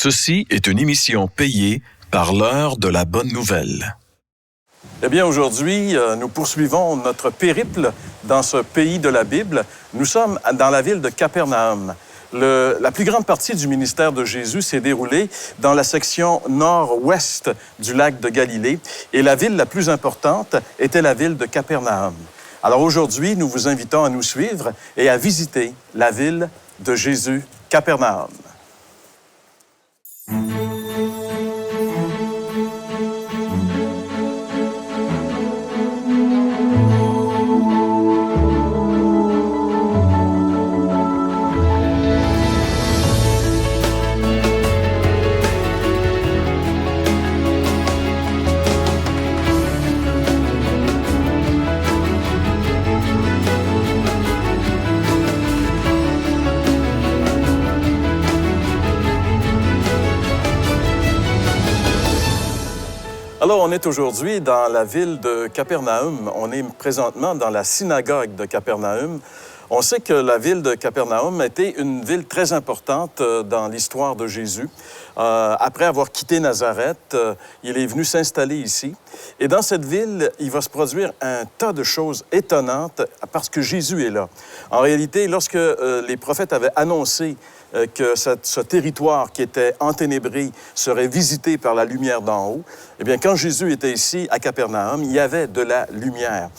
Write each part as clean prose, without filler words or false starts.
Ceci est une émission payée par l'heure de la bonne nouvelle. Eh bien, aujourd'hui, nous poursuivons notre périple dans ce pays de la Bible. Nous sommes dans la ville de Capernaum. La plus grande partie du ministère de Jésus s'est déroulée dans la section nord-ouest du lac de Galilée et la ville la plus importante était la ville de Capernaum. Alors aujourd'hui, nous vous invitons à nous suivre et à visiter la ville de Jésus, Capernaum. Alors, on est aujourd'hui dans la ville de Capernaum. On est présentement dans la synagogue de Capernaum. On sait que la ville de Capernaum a été une ville très importante dans l'histoire de Jésus. Après avoir quitté Nazareth, il est venu s'installer ici. Et dans cette ville, il va se produire un tas de choses étonnantes parce que Jésus est là. En réalité, lorsque les prophètes avaient annoncé que ce territoire qui était enténébré serait visité par la lumière d'en haut, eh bien, quand Jésus était ici, à Capernaum, il y avait de la lumière.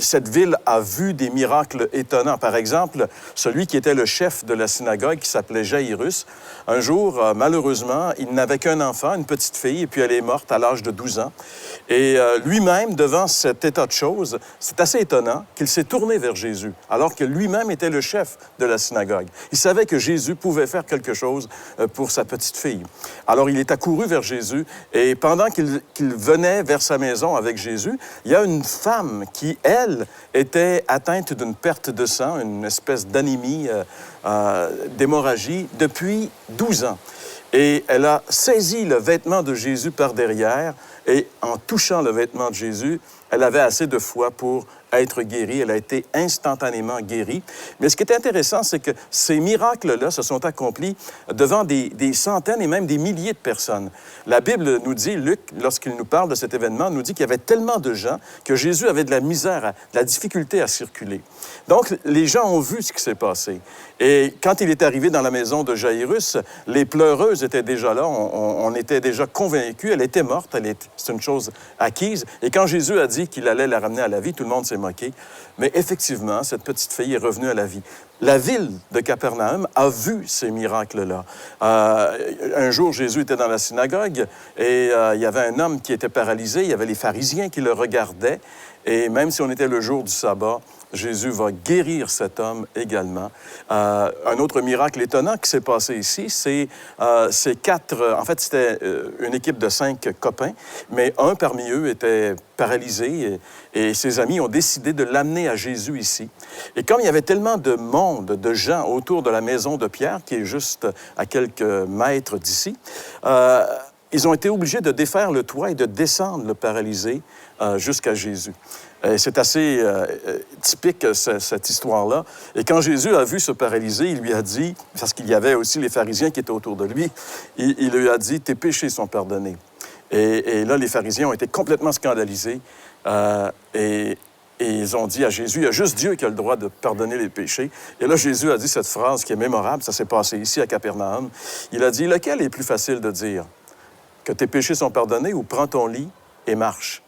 Cette ville a vu des miracles étonnants. Par exemple, celui qui était le chef de la synagogue, qui s'appelait Jairus, un jour, malheureusement, il n'avait qu'un enfant, une petite fille, et puis elle est morte à l'âge de 12 ans. Et lui-même, devant cet état de choses, c'est assez étonnant qu'il s'est tourné vers Jésus, alors que lui-même était le chef de la synagogue. Il savait que Jésus pouvait faire quelque chose pour sa petite fille. Alors, il est accouru vers Jésus, et pendant qu'il venait vers sa maison avec Jésus, il y a une femme qui, elle, était atteinte d'une perte de sang, une espèce d'anémie, d'hémorragie, depuis 12 ans. Et elle a saisi le vêtement de Jésus par derrière, et en touchant le vêtement de Jésus, elle avait assez de foi pour être guérie. Elle a été instantanément guérie. Mais ce qui est intéressant, c'est que ces miracles-là se sont accomplis devant des centaines et même des milliers de personnes. La Bible nous dit, Luc, lorsqu'il nous parle de cet événement, nous dit qu'il y avait tellement de gens que Jésus avait de la misère, de la difficulté à circuler. Donc, les gens ont vu ce qui s'est passé. Et quand il est arrivé dans la maison de Jairus, les pleureuses étaient déjà là. On était déjà convaincus. Elle était morte. C'est une chose acquise. Et quand Jésus a dit qu'il allait la ramener à la vie, tout le monde s'est moqué. Mais effectivement, cette petite fille est revenue à la vie. La ville de Capernaum a vu ces miracles-là. Un jour, Jésus était dans la synagogue et il y avait un homme qui était paralysé. Il y avait les pharisiens qui le regardaient. Et même si on était le jour du sabbat, Jésus va guérir cet homme également. Un autre miracle étonnant qui s'est passé ici, c'est ces quatre... En fait, c'était une équipe de 5 copains, mais un parmi eux était paralysé et ses amis ont décidé de l'amener à Jésus ici. Et comme il y avait tellement de monde, de gens autour de la maison de Pierre, qui est juste à quelques mètres d'ici, ils ont été obligés de défaire le toit et de descendre le paralysé jusqu'à Jésus. C'est assez typique, cette histoire-là. Et quand Jésus a vu ce paralysé, il lui a dit, parce qu'il y avait aussi les pharisiens qui étaient autour de lui, il lui a dit, « Tes péchés sont pardonnés. » Et là, les pharisiens ont été complètement scandalisés et ils ont dit à Jésus, « Il y a juste Dieu qui a le droit de pardonner les péchés. » Et là, Jésus a dit cette phrase qui est mémorable, ça s'est passé ici à Capernaum. Il a dit, « Lequel est plus facile de dire? Que tes péchés sont pardonnés ou prends ton lit et marche. »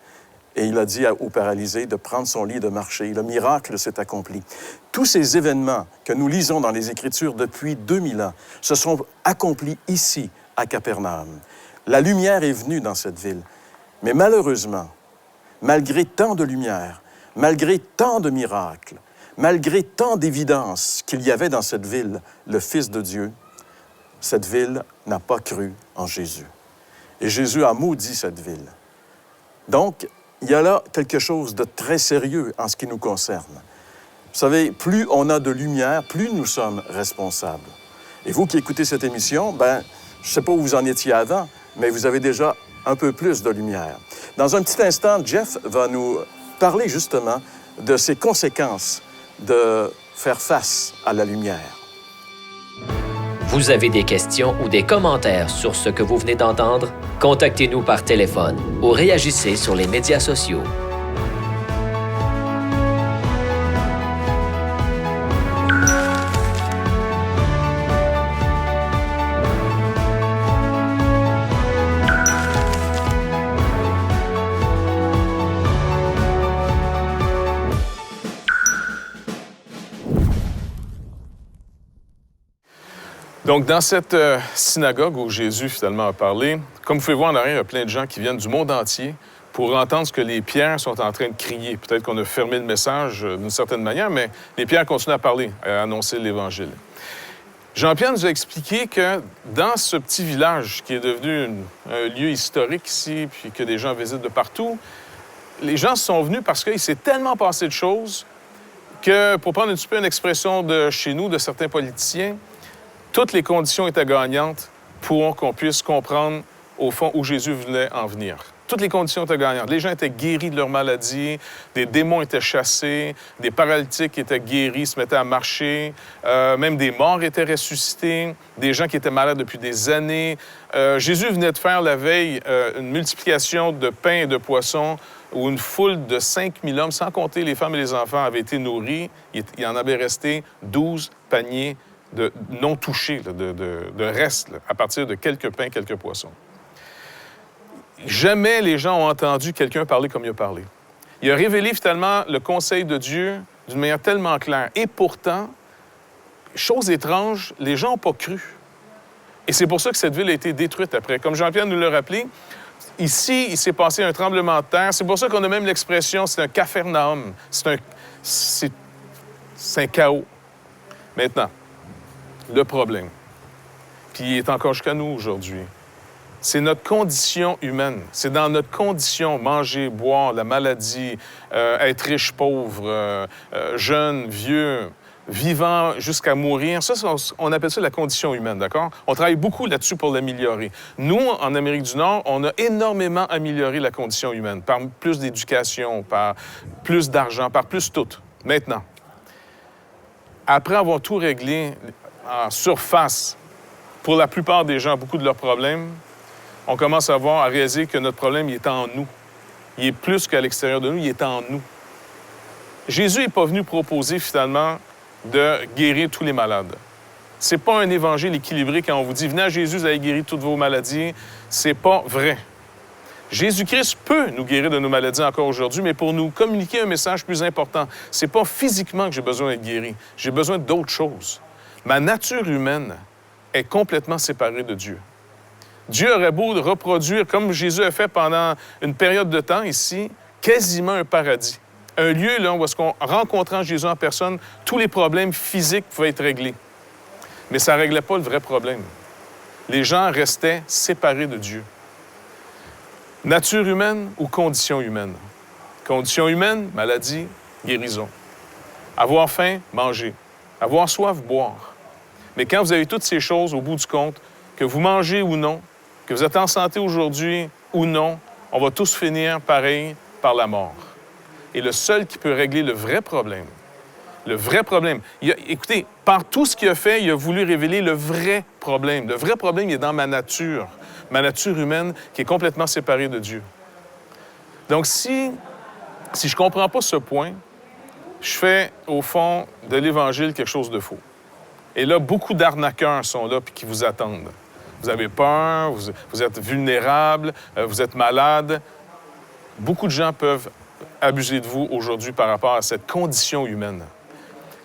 Et il a dit au paralysé de prendre son lit et de marcher. Le miracle s'est accompli. Tous ces événements que nous lisons dans les Écritures depuis 2000 ans se sont accomplis ici, à Capernaum. La lumière est venue dans cette ville. Mais malheureusement, malgré tant de lumière, malgré tant de miracles, malgré tant d'évidence qu'il y avait dans cette ville, le Fils de Dieu, cette ville n'a pas cru en Jésus. Et Jésus a maudit cette ville. Donc, il y a là quelque chose de très sérieux en ce qui nous concerne. Vous savez, plus on a de lumière, plus nous sommes responsables. Et vous qui écoutez cette émission, je ne sais pas où vous en étiez avant, mais vous avez déjà un peu plus de lumière. Dans un petit instant, Jeff va nous parler justement de ces conséquences de faire face à la lumière. Vous avez des questions ou des commentaires sur ce que vous venez d'entendre? Contactez-nous par téléphone ou réagissez sur les médias sociaux. Donc, dans cette synagogue où Jésus, finalement, a parlé, comme vous pouvez voir en arrière, il y a plein de gens qui viennent du monde entier pour entendre ce que les pierres sont en train de crier. Peut-être qu'on a fermé le message d'une certaine manière, mais les pierres continuent à parler, à annoncer l'Évangile. Jean-Pierre nous a expliqué que dans ce petit village qui est devenu un lieu historique ici, puis que des gens visitent de partout, les gens sont venus parce qu'il s'est tellement passé de choses que, pour prendre un petit peu une expression de chez nous, de certains politiciens, toutes les conditions étaient gagnantes pour qu'on puisse comprendre, au fond, où Jésus voulait en venir. Toutes les conditions étaient gagnantes. Les gens étaient guéris de leur maladie, des démons étaient chassés, des paralytiques étaient guéris, se mettaient à marcher, même des morts étaient ressuscités, des gens qui étaient malades depuis des années. Jésus venait de faire la veille une multiplication de pain et de poissons où une foule de 5000 hommes, sans compter les femmes et les enfants, avaient été nourris. Il en avait resté 12 paniers de non touchés, de restes, à partir de quelques pains, quelques poissons. Jamais les gens ont entendu quelqu'un parler comme il a parlé. Il a révélé finalement le conseil de Dieu d'une manière tellement claire. Et pourtant, chose étrange, les gens n'ont pas cru. Et c'est pour ça que cette ville a été détruite après. Comme Jean-Pierre nous l'a rappelé, ici, il s'est passé un tremblement de terre. C'est pour ça qu'on a même l'expression, c'est un Capharnaüm. C'est un chaos. Maintenant, le problème, puis il est encore jusqu'à nous aujourd'hui, c'est notre condition humaine. C'est dans notre condition, manger, boire, la maladie, être riche, pauvre, jeune, vieux, vivant jusqu'à mourir. Ça, on appelle ça la condition humaine, d'accord? On travaille beaucoup là-dessus pour l'améliorer. Nous, en Amérique du Nord, on a énormément amélioré la condition humaine par plus d'éducation, par plus d'argent, par plus tout. Maintenant, après avoir tout réglé en surface, pour la plupart des gens, beaucoup de leurs problèmes, on commence à réaliser que notre problème, il est en nous. Il est plus qu'à l'extérieur de nous, il est en nous. Jésus n'est pas venu proposer, finalement, de guérir tous les malades. C'est pas un évangile équilibré quand on vous dit « Venez à Jésus, vous allez guérir toutes vos maladies ». C'est pas vrai. Jésus-Christ peut nous guérir de nos maladies encore aujourd'hui, mais pour nous communiquer un message plus important. C'est pas physiquement que j'ai besoin d'être guéri. J'ai besoin d'autre chose. Ma nature humaine est complètement séparée de Dieu. Dieu aurait beau reproduire, comme Jésus a fait pendant une période de temps ici, quasiment un paradis. Un lieu là, où est-ce qu'on, rencontrant Jésus en personne, tous les problèmes physiques pouvaient être réglés. Mais ça ne réglait pas le vrai problème. Les gens restaient séparés de Dieu. Nature humaine ou condition humaine? Condition humaine, maladie, guérison. Avoir faim, manger. Avoir soif, boire. Mais quand vous avez toutes ces choses au bout du compte, que vous mangez ou non, que vous êtes en santé aujourd'hui ou non, on va tous finir pareil par la mort. Et le seul qui peut régler le vrai problème, écoutez, par tout ce qu'il a fait, il a voulu révéler le vrai problème. Le vrai problème, il est dans ma nature humaine qui est complètement séparée de Dieu. Donc, si je ne comprends pas ce point, je fais, au fond, de l'Évangile quelque chose de faux. Et là, beaucoup d'arnaqueurs sont là et qui vous attendent. Vous avez peur, vous êtes vulnérable, vous êtes malade. Beaucoup de gens peuvent abuser de vous aujourd'hui par rapport à cette condition humaine.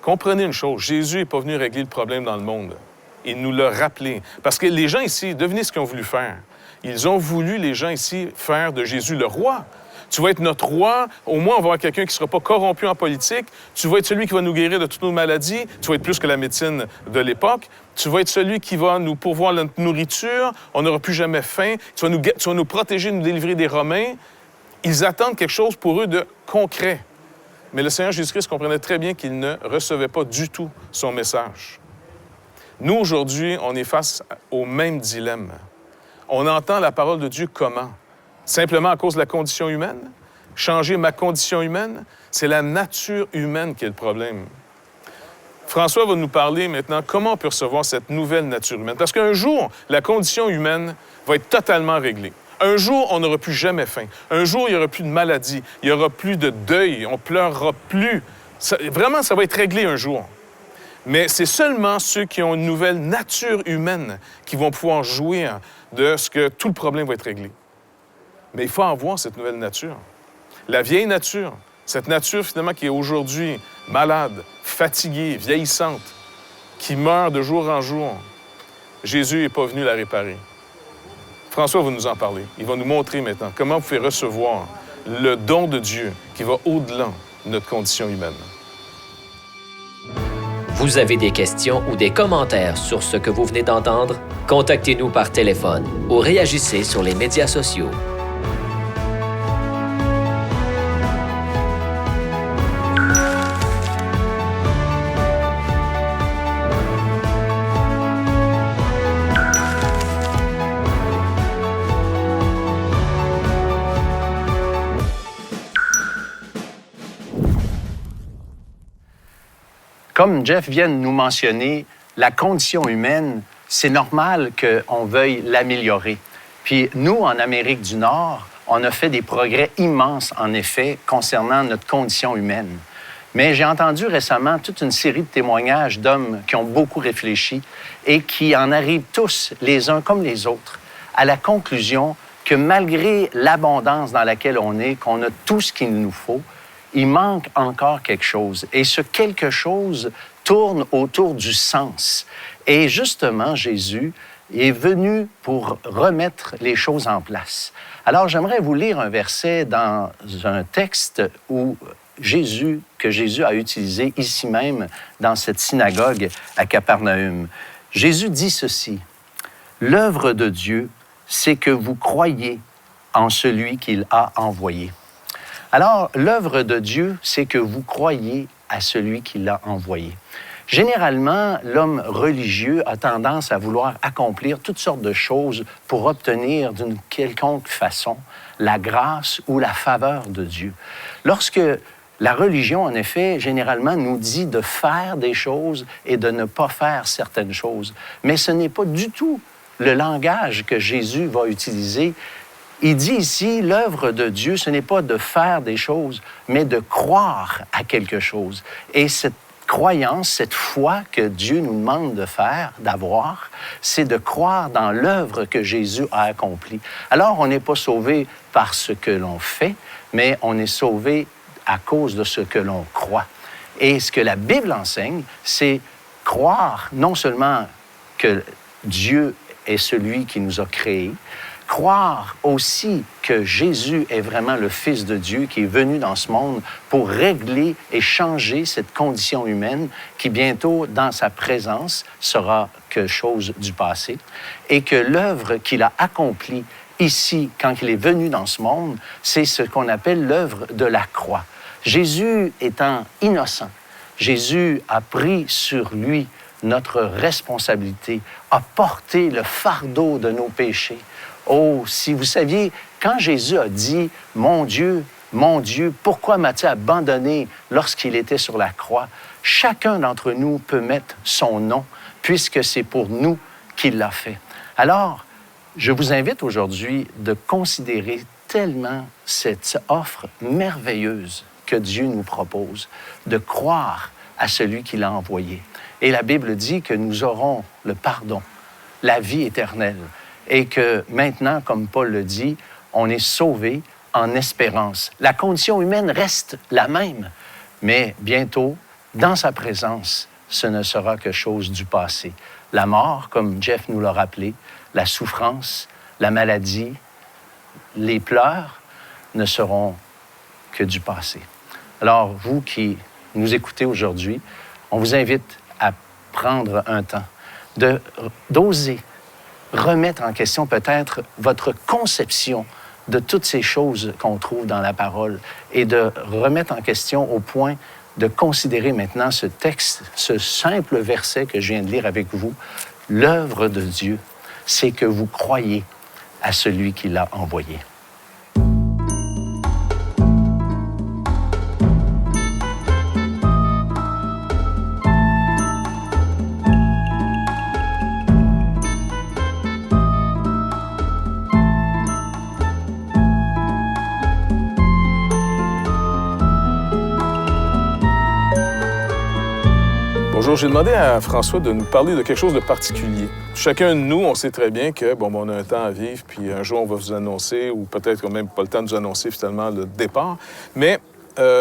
Comprenez une chose, Jésus n'est pas venu régler le problème dans le monde. Il nous l'a rappelé. Parce que les gens ici, devinez ce qu'ils ont voulu faire. Ils ont voulu, les gens ici, faire de Jésus le roi. Tu vas être notre roi. Au moins, on va avoir quelqu'un qui ne sera pas corrompu en politique. Tu vas être celui qui va nous guérir de toutes nos maladies. Tu vas être plus que la médecine de l'époque. Tu vas être celui qui va nous pourvoir notre nourriture. On n'aura plus jamais faim. Tu vas nous protéger, nous délivrer des Romains. Ils attendent quelque chose pour eux de concret. Mais le Seigneur Jésus-Christ comprenait très bien qu'il ne recevait pas du tout son message. Nous, aujourd'hui, on est face au même dilemme. On entend la parole de Dieu comment? Simplement à cause de la condition humaine? Changer ma condition humaine? C'est la nature humaine qui est le problème. François va nous parler maintenant comment on peut recevoir cette nouvelle nature humaine. Parce qu'un jour, la condition humaine va être totalement réglée. Un jour, on n'aura plus jamais faim. Un jour, il n'y aura plus de maladie. Il n'y aura plus de deuil. On ne pleurera plus. Vraiment, ça va être réglé un jour. Mais c'est seulement ceux qui ont une nouvelle nature humaine qui vont pouvoir jouir de ce que tout le problème va être réglé. Mais il faut avoir cette nouvelle nature. La vieille nature, cette nature finalement qui est aujourd'hui malade, fatiguée, vieillissante, qui meurt de jour en jour, Jésus n'est pas venu la réparer. François va nous en parler. Il va nous montrer maintenant comment vous pouvez recevoir le don de Dieu qui va au-delà de notre condition humaine. Vous avez des questions ou des commentaires sur ce que vous venez d'entendre? Contactez-nous par téléphone ou réagissez sur les médias sociaux. Comme Jeff vient de nous mentionner, la condition humaine, c'est normal qu'on veuille l'améliorer. Puis nous, en Amérique du Nord, on a fait des progrès immenses, en effet, concernant notre condition humaine. Mais j'ai entendu récemment toute une série de témoignages d'hommes qui ont beaucoup réfléchi et qui en arrivent tous, les uns comme les autres, à la conclusion que malgré l'abondance dans laquelle on est, qu'on a tout ce qu'il nous faut, il manque encore quelque chose. Et ce quelque chose tourne autour du sens. Et justement, Jésus est venu pour remettre les choses en place. Alors, j'aimerais vous lire un verset dans un texte que Jésus a utilisé ici même dans cette synagogue à Capernaum. Jésus dit ceci: « L'œuvre de Dieu, c'est que vous croyez en celui qu'il a envoyé. » Alors, l'œuvre de Dieu, c'est que vous croyez à celui qui l'a envoyé. Généralement, l'homme religieux a tendance à vouloir accomplir toutes sortes de choses pour obtenir d'une quelconque façon la grâce ou la faveur de Dieu. Lorsque la religion, en effet, généralement nous dit de faire des choses et de ne pas faire certaines choses. Mais ce n'est pas du tout le langage que Jésus va utiliser. Il dit ici, l'œuvre de Dieu, ce n'est pas de faire des choses, mais de croire à quelque chose. Et cette croyance, cette foi que Dieu nous demande de faire, d'avoir, c'est de croire dans l'œuvre que Jésus a accomplie. Alors, on n'est pas sauvé par ce que l'on fait, mais on est sauvé à cause de ce que l'on croit. Et ce que la Bible enseigne, c'est croire non seulement que Dieu est celui qui nous a créés, croire aussi que Jésus est vraiment le Fils de Dieu qui est venu dans ce monde pour régler et changer cette condition humaine qui bientôt, dans sa présence, sera quelque chose du passé et que l'œuvre qu'il a accomplie ici, quand il est venu dans ce monde, c'est ce qu'on appelle l'œuvre de la croix. Jésus étant innocent, Jésus a pris sur lui notre responsabilité, a porté le fardeau de nos péchés. Oh, si vous saviez, quand Jésus a dit « Mon Dieu, pourquoi m'as-tu abandonné » lorsqu'il était sur la croix, chacun d'entre nous peut mettre son nom, puisque c'est pour nous qu'il l'a fait. Alors, je vous invite aujourd'hui de considérer tellement cette offre merveilleuse que Dieu nous propose, de croire à celui qui l'a envoyé. Et la Bible dit que nous aurons le pardon, la vie éternelle. Et que maintenant, comme Paul le dit, on est sauvé en espérance. La condition humaine reste la même, mais bientôt, dans sa présence, ce ne sera que chose du passé. La mort, comme Jeff nous l'a rappelé, la souffrance, la maladie, les pleurs ne seront que du passé. Alors, vous qui nous écoutez aujourd'hui, on vous invite à prendre un temps d'oser remettre en question peut-être votre conception de toutes ces choses qu'on trouve dans la parole et de remettre en question au point de considérer maintenant ce texte, ce simple verset que je viens de lire avec vous. L'œuvre de Dieu, c'est que vous croyez à celui qui l'a envoyé. Bonjour, j'ai demandé à François de nous parler de quelque chose de particulier. Chacun de nous, on sait très bien que, on a un temps à vivre, puis un jour, on va vous annoncer, ou peut-être qu'on n'a même pas le temps de nous annoncer finalement le départ. Mais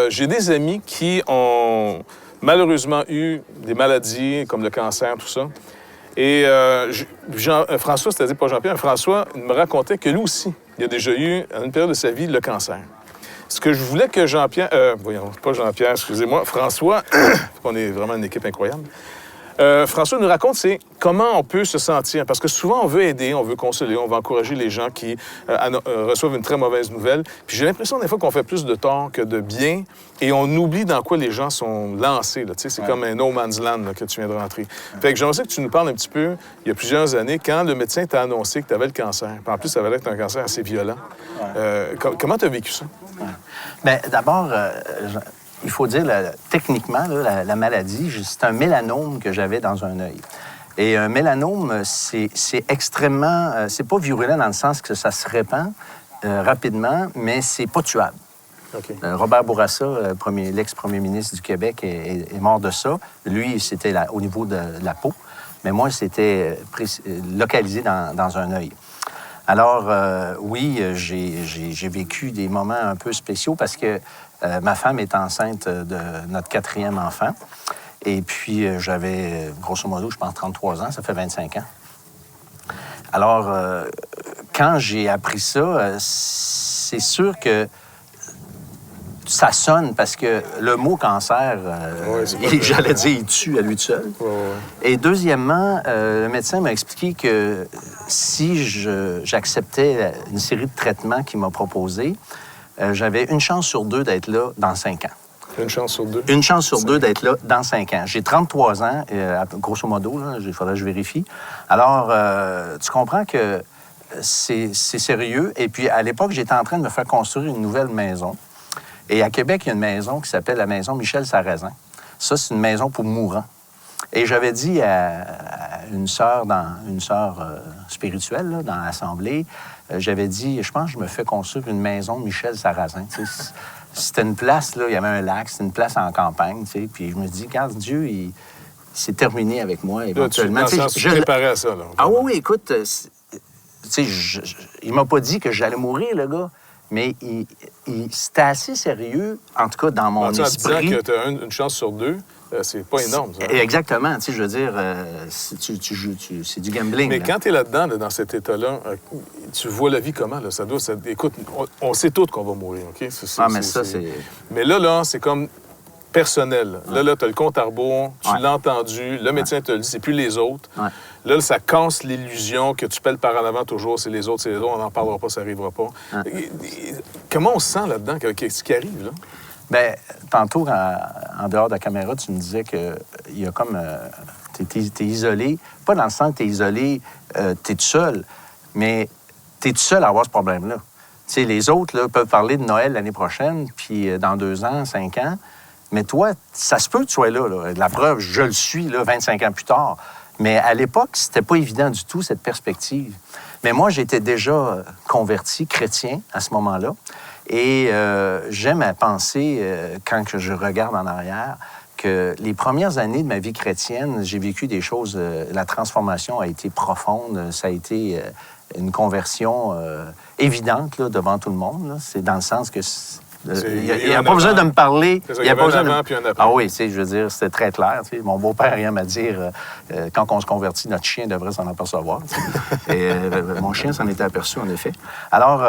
j'ai des amis qui ont malheureusement eu des maladies comme le cancer, tout ça. Et François, c'est-à-dire pas Jean-Pierre, François me racontait que lui aussi, il a déjà eu, à une période de sa vie, le cancer. Ce que je voulais que François, on est vraiment une équipe incroyable. François nous raconte, c'est comment on peut se sentir. Parce que souvent, on veut aider, on veut consoler, on veut encourager les gens qui reçoivent une très mauvaise nouvelle. Puis j'ai l'impression, des fois, qu'on fait plus de tort que de bien et on oublie dans quoi les gens sont lancés. Là. C'est comme un no man's land là, que tu viens de rentrer. Fait que j'aimerais que tu nous parles un petit peu, il y a plusieurs années, quand le médecin t'a annoncé que tu avais le cancer. Puis en plus, ça avait l'air que tu as un cancer assez violent. Comment tu as vécu ça? Bien, d'abord, il faut dire, techniquement, là, la maladie, c'est un mélanome que j'avais dans un œil. Et un mélanome, c'est extrêmement... c'est pas virulent dans le sens que ça se répand rapidement, mais c'est pas tuable. Okay. Robert Bourassa, l'ex-premier ministre du Québec, est mort de ça. Lui, c'était au niveau de la peau, mais moi, c'était localisé dans un œil. Alors, oui, j'ai vécu des moments un peu spéciaux parce que ma femme est enceinte de notre 4e enfant. Et puis, j'avais, grosso modo, je pense, 33 ans. Ça fait 25 ans. Alors, quand j'ai appris ça, c'est sûr que ça sonne parce que le mot cancer, j'allais dire, il tue à lui tout seul. Et deuxièmement, le médecin m'a expliqué que si j'acceptais une série de traitements qu'il m'a proposés, j'avais une chance sur 2 d'être là dans 5 ans. Une chance sur 2? Une chance sur 2 d'être là dans 5 ans. J'ai 33 ans, grosso modo, il faudrait que je vérifie. Alors, tu comprends que c'est sérieux. Et puis, à l'époque, j'étais en train de me faire construire une nouvelle maison. Et à Québec, il y a une maison qui s'appelle la maison Michel Sarrazin. Ça, c'est une maison pour mourants. Et j'avais dit à une sœur spirituelle là, dans l'Assemblée, j'avais dit, je pense que je me fais construire une maison Michel Sarrazin. C'était une place, là, il y avait un lac, c'était une place en campagne. Puis je me dis, regarde, Dieu, il s'est terminé avec moi éventuellement. Là, tu préparais à ça. Là, ah oui, écoute, il m'a pas dit que j'allais mourir, le gars. Mais c'était assez sérieux, en tout cas dans mon esprit. En disant que tu as une chance sur 2, c'est pas énorme, ça. Exactement. Tu sais, je veux dire, c'est du gambling. Mais là. quand tu es là-dedans, dans cet état-là, tu vois la vie comment? Là? Écoute, on sait tous qu'on va mourir, OK? Mais là, c'est comme personnel. Ouais. Là, tu as le compte à rebours, tu l'as entendu, le médecin te le dit, c'est plus les autres. Ouais. Là, ça casse l'illusion que tu pèles par en avant toujours, c'est les autres, on n'en parlera pas, ça n'arrivera pas. Ouais. Comment on se sent là-dedans? Qu'est-ce qui arrive, là? Bien, tantôt, en dehors de la caméra, tu me disais qu'il y a comme... t'es isolé. Pas dans le sens que t'es isolé, t'es tout seul, mais t'es tout seul à avoir ce problème-là. Tu sais, les autres, là, peuvent parler de Noël l'année prochaine, puis dans 2 ans, 5 ans... Mais toi, ça se peut que tu sois là. La preuve, je le suis, là, 25 ans plus tard. Mais à l'époque, c'était pas évident du tout, cette perspective. Mais moi, j'étais déjà converti, chrétien, à ce moment-là. Et j'aime à penser, quand je regarde en arrière, que les premières années de ma vie chrétienne, j'ai vécu des choses... la transformation a été profonde. Ça a été une conversion devant tout le monde. C'est dans le sens que... Il n'y a pas besoin de me parler. Il y a pas besoin avant puis un après. Ah oui, je veux dire, c'était très clair. Mon beau-père rien à dire. Quand on se convertit, notre chien devrait s'en apercevoir. Et mon chien s'en était aperçu, en effet. Alors,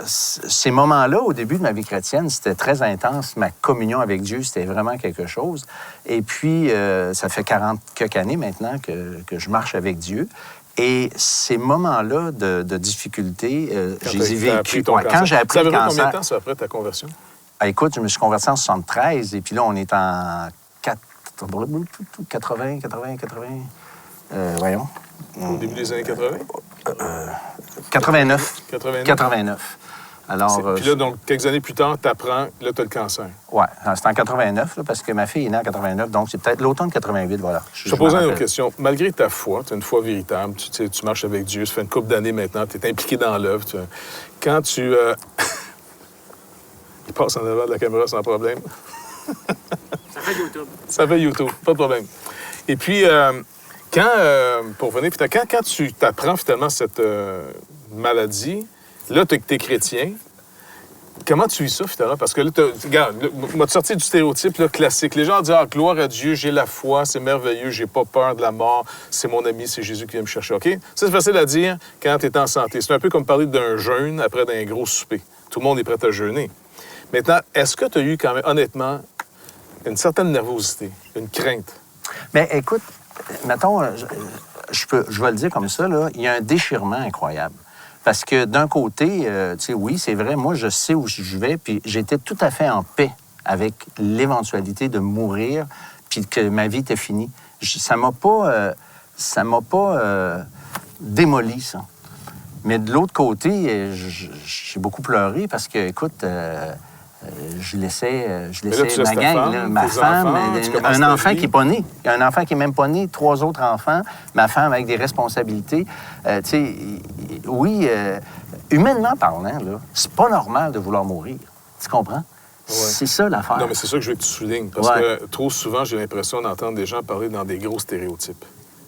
ces moments-là, au début de ma vie chrétienne, c'était très intense. Ma communion avec Dieu, c'était vraiment quelque chose. Et puis, ça fait 40 quelques années maintenant que je marche avec Dieu. Et ces moments-là de difficulté, je les ai vécus. Quand j'ai appris le cancer... combien de temps ça après ta conversion? Écoute, je me suis converti en 73, et puis là, on est en 80... voyons. Au début des années 80? 89. 89. Alors, puis là, donc, quelques années plus tard, tu apprends, là, tu as le cancer. Oui, c'est en 89, là, parce que ma fille est née en 89, donc c'est peut-être l'automne 88, voilà. Je te pose une autre question. Malgré ta foi, tu as une foi véritable, tu marches avec Dieu, ça fait une couple d'années maintenant, tu es impliqué dans l'œuvre. Quand tu... Il passe en avant de la caméra sans problème. Ça fait YouTube. Ça fait YouTube, pas de problème. Et puis, pour venir, quand tu t'apprends finalement cette maladie, là, tu es chrétien. Comment tu vis ça, finalement? Parce que là, regarde, m'a sorti du stéréotype là, classique. Les gens disent, ah, gloire à Dieu, j'ai la foi, c'est merveilleux, j'ai pas peur de la mort, c'est mon ami, c'est Jésus qui vient me chercher. OK? Ça, c'est facile à dire quand tu es en santé. C'est un peu comme parler d'un jeûne après d'un gros souper. Tout le monde est prêt à jeûner. Maintenant, est-ce que tu as eu quand même, honnêtement, une certaine nervosité, une crainte? Bien, écoute, mettons, je vais le dire comme ça, là, il y a un déchirement incroyable. Parce que d'un côté, tu sais, oui, c'est vrai, moi, je sais où je vais, puis j'étais tout à fait en paix avec l'éventualité de mourir, puis que ma vie était finie. Ça m'a pas démoli, ça. Mais de l'autre côté, j'ai beaucoup pleuré parce que, écoute, je laissais ma gang, là, ma femme, un enfant qui n'est pas né. Un enfant qui n'est même pas né, 3 autres enfants, ma femme avec des responsabilités. Tu sais, oui, humainement parlant, là, c'est pas normal de vouloir mourir. Tu comprends? Ouais. C'est ça l'affaire. Non, mais c'est ça que je veux que tu soulignes. Parce que trop souvent, j'ai l'impression d'entendre des gens parler dans des gros stéréotypes.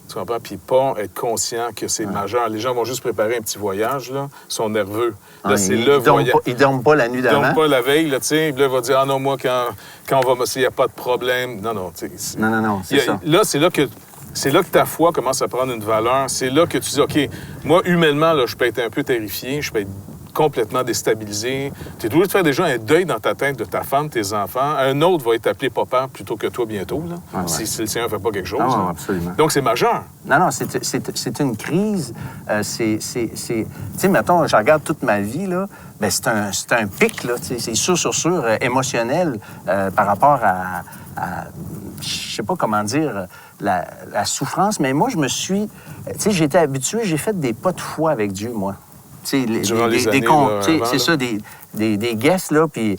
Tu comprends? Puis pas être conscient que c'est majeur. Les gens vont juste préparer un petit voyage, là. Ils sont nerveux. Là, c'est le voyage. Ils dorment pas la nuit d'avant. Ils dorment pas la veille, là, tu sais. Là, il va dire, ah non, moi, quand on va m'essayer, il n'y a pas de problème. Non, tu sais. Non, c'est ça. Là, c'est là que ta foi commence à prendre une valeur. C'est là que tu dis, OK, moi, humainement, là, je peux être un peu terrifié, je peux être complètement déstabilisé. Tu es obligé de faire déjà un deuil dans ta tête de ta femme, tes enfants. Un autre va être appelé papa plutôt que toi bientôt, là, si le Seigneur ne fait pas quelque chose. Ah, absolument. Donc, c'est majeur. Non, c'est une crise. Tu sais, mettons, je regarde toute ma vie, là, bien, c'est un pic, là, c'est sûr, émotionnel par rapport à je sais pas comment dire, la souffrance. Mais moi, je me suis... Tu sais, j'étais habitué, j'ai fait des pas de foi avec Dieu, moi. Tu sais, c'est ça, des guests, là, puis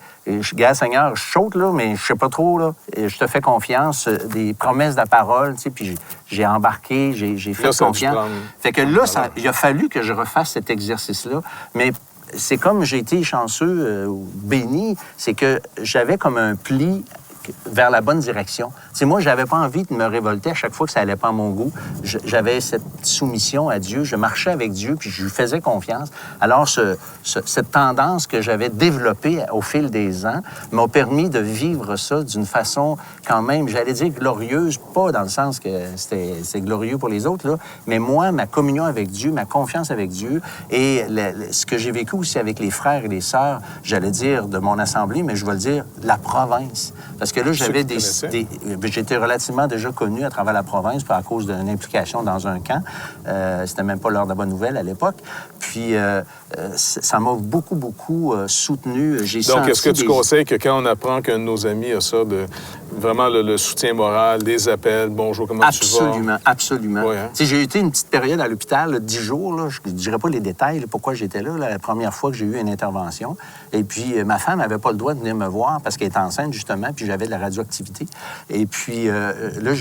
gars, Seigneur, je saute, là, mais je sais pas trop, là, je te fais confiance, des promesses de la parole, tu sais, puis j'ai embarqué, j'ai fait confiance. Fait que là, il a fallu que je refasse cet exercice-là, mais c'est comme j'ai été chanceux, béni, c'est que j'avais comme un pli vers la bonne direction. Tu sais, moi, j'avais pas envie de me révolter à chaque fois que ça allait pas à mon goût. J'avais cette soumission à Dieu, je marchais avec Dieu, puis je lui faisais confiance. Alors, cette tendance que j'avais développée au fil des ans m'a permis de vivre ça d'une façon quand même, j'allais dire glorieuse, pas dans le sens que c'est glorieux pour les autres, là, mais moi, ma communion avec Dieu, ma confiance avec Dieu et ce que j'ai vécu aussi avec les frères et les sœurs, j'allais dire de mon assemblée, mais je vais le dire, la province. Parce que là, j'avais j'étais relativement déjà connu à travers la province à cause d'une implication dans un camp. C'était même pas l'heure de la bonne nouvelle à l'époque. Puis, ça m'a beaucoup soutenu. Donc, est-ce que tu conseilles que quand on apprend qu'un de nos amis a ça, vraiment le soutien moral, des appels, bonjour, comment tu vas? Absolument. Ouais, hein? Tu sais, j'ai été une petite période à l'hôpital, 10 jours. Là, je ne dirais pas les détails, pourquoi j'étais là, la première fois que j'ai eu une intervention. Et puis, ma femme n'avait pas le droit de venir me voir parce qu'elle était enceinte, justement, puis j'avais de la radioactivité. Et puis, là,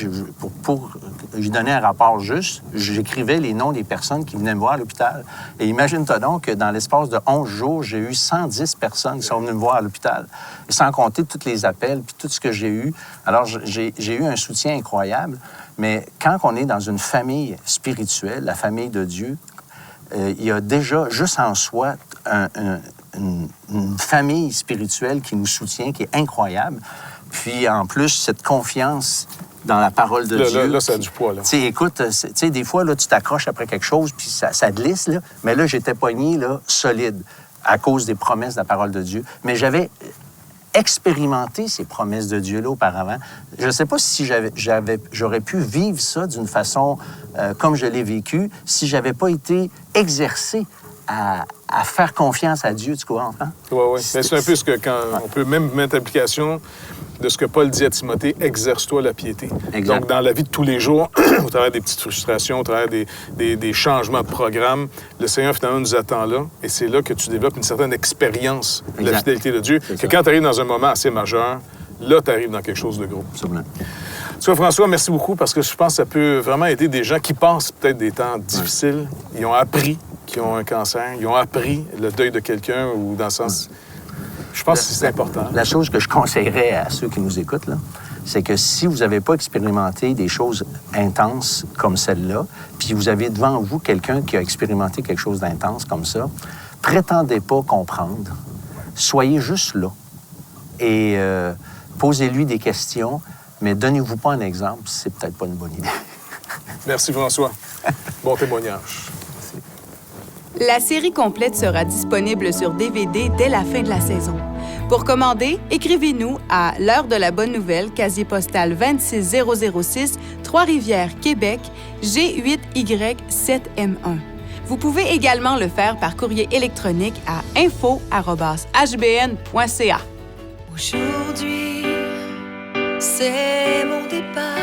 pour lui donner un rapport juste, j'écrivais les noms des personnes qui venaient me voir à l'hôpital. Et imagine-toi donc que dans l'espace de 11 jours, j'ai eu 110 personnes qui sont venues me voir à l'hôpital. Et sans compter tous les appels, puis tout ce que j'ai eu. Alors, j'ai eu un soutien incroyable. Mais quand on est dans une famille spirituelle, la famille de Dieu, il y a déjà, juste en soi, une famille spirituelle qui nous soutient, qui est incroyable. Puis, en plus, cette confiance dans la parole de Dieu. Là, ça a du poids, là. Tu sais, écoute, des fois, là, tu t'accroches après quelque chose, puis ça glisse, là. Mais là, j'étais pogné, là, solide, à cause des promesses de la parole de Dieu. Mais j'avais expérimenté ces promesses de Dieu-là auparavant. Je ne sais pas si j'aurais pu vivre ça d'une façon comme je l'ai vécu si j'avais pas été exercé à faire confiance à Dieu, tu comprends? Oui. Mais c'est un peu ce que on peut même mettre application de ce que Paul dit à Timothée, exerce-toi la piété. Exact. Donc, dans la vie de tous les jours, au travers des petites frustrations, au travers des changements de programme, le Seigneur, finalement, nous attend là. Et c'est là que tu développes une certaine expérience de la fidélité de Dieu. Que quand tu arrives dans un moment assez majeur, là, tu arrives dans quelque chose de gros. Absolument. Tu vois, François, merci beaucoup parce que je pense que ça peut vraiment aider des gens qui passent peut-être des temps difficiles. Ils ont appris qu'ils ont un cancer. Ils ont appris le deuil de quelqu'un ou dans le sens... Je pense que c'est important. La chose que je conseillerais à ceux qui nous écoutent, là, c'est que si vous n'avez pas expérimenté des choses intenses comme celle-là, puis vous avez devant vous quelqu'un qui a expérimenté quelque chose d'intense comme ça, prétendez pas comprendre. Soyez juste là. Et posez-lui des questions, mais donnez-vous pas un exemple, c'est peut-être pas une bonne idée. Merci, François. Bon témoignage. La série complète sera disponible sur DVD dès la fin de la saison. Pour commander, écrivez-nous à L'heure de la bonne nouvelle, casier postal 26006, Trois-Rivières, Québec, G8Y7M1. Vous pouvez également le faire par courrier électronique à info@hbn.ca. Aujourd'hui, c'est mon départ.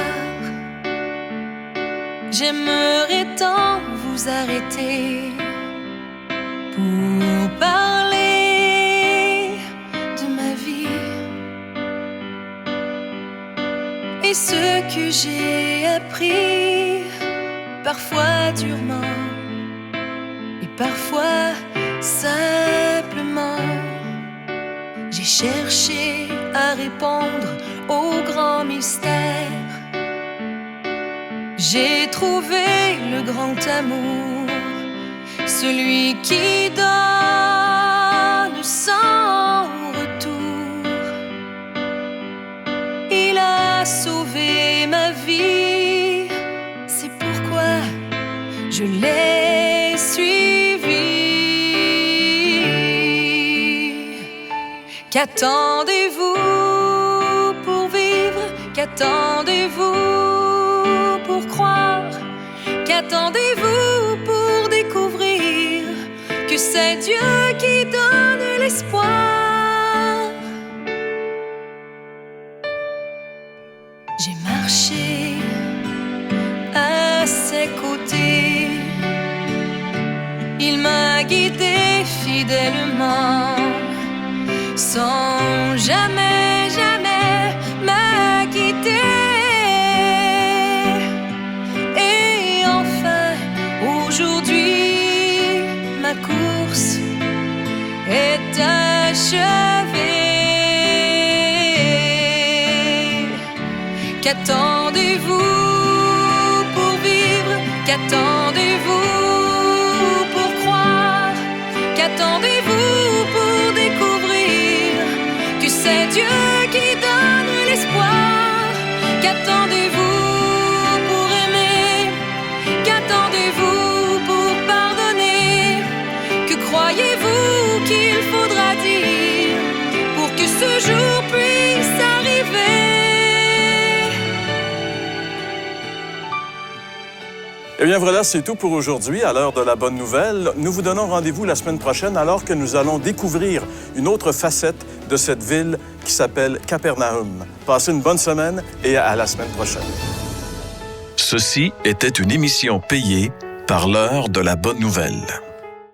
J'aimerais tant vous arrêter pour parler de ma vie et ce que j'ai appris, parfois durement et parfois simplement. J'ai cherché à répondre aux grands mystères. J'ai trouvé le grand amour, celui qui donne sans retour. Il a sauvé ma vie, c'est pourquoi je l'ai suivi. Qu'attendez-vous pour vivre? Qu'attendez-vous pour croire? Qu'attendez-vous pour découvrir que c'est Dieu qui donne l'espoir? J'ai marché à ses côtés, il m'a guidé fidèlement, sans jamais, jamais m'acquitter. Et enfin, aujourd'hui, ma course est achevée. Qu'attendez-vous pour vivre? Qu'attendez-vous pour croire? Qu'attendez-vous pour découvrir que c'est Dieu qui donne l'espoir? Qu'attendez-vous pour aimer? Qu'attendez-vous pour pardonner? Que croyez-vous qu'il faudra dire pour que ce jour puisse arriver? Eh bien voilà, c'est tout pour aujourd'hui à l'heure de la bonne nouvelle. Nous vous donnons rendez-vous la semaine prochaine alors que nous allons découvrir une autre facette de cette ville qui s'appelle Capernaum. Passez une bonne semaine et à la semaine prochaine. Ceci était une émission payée par l'heure de la bonne nouvelle.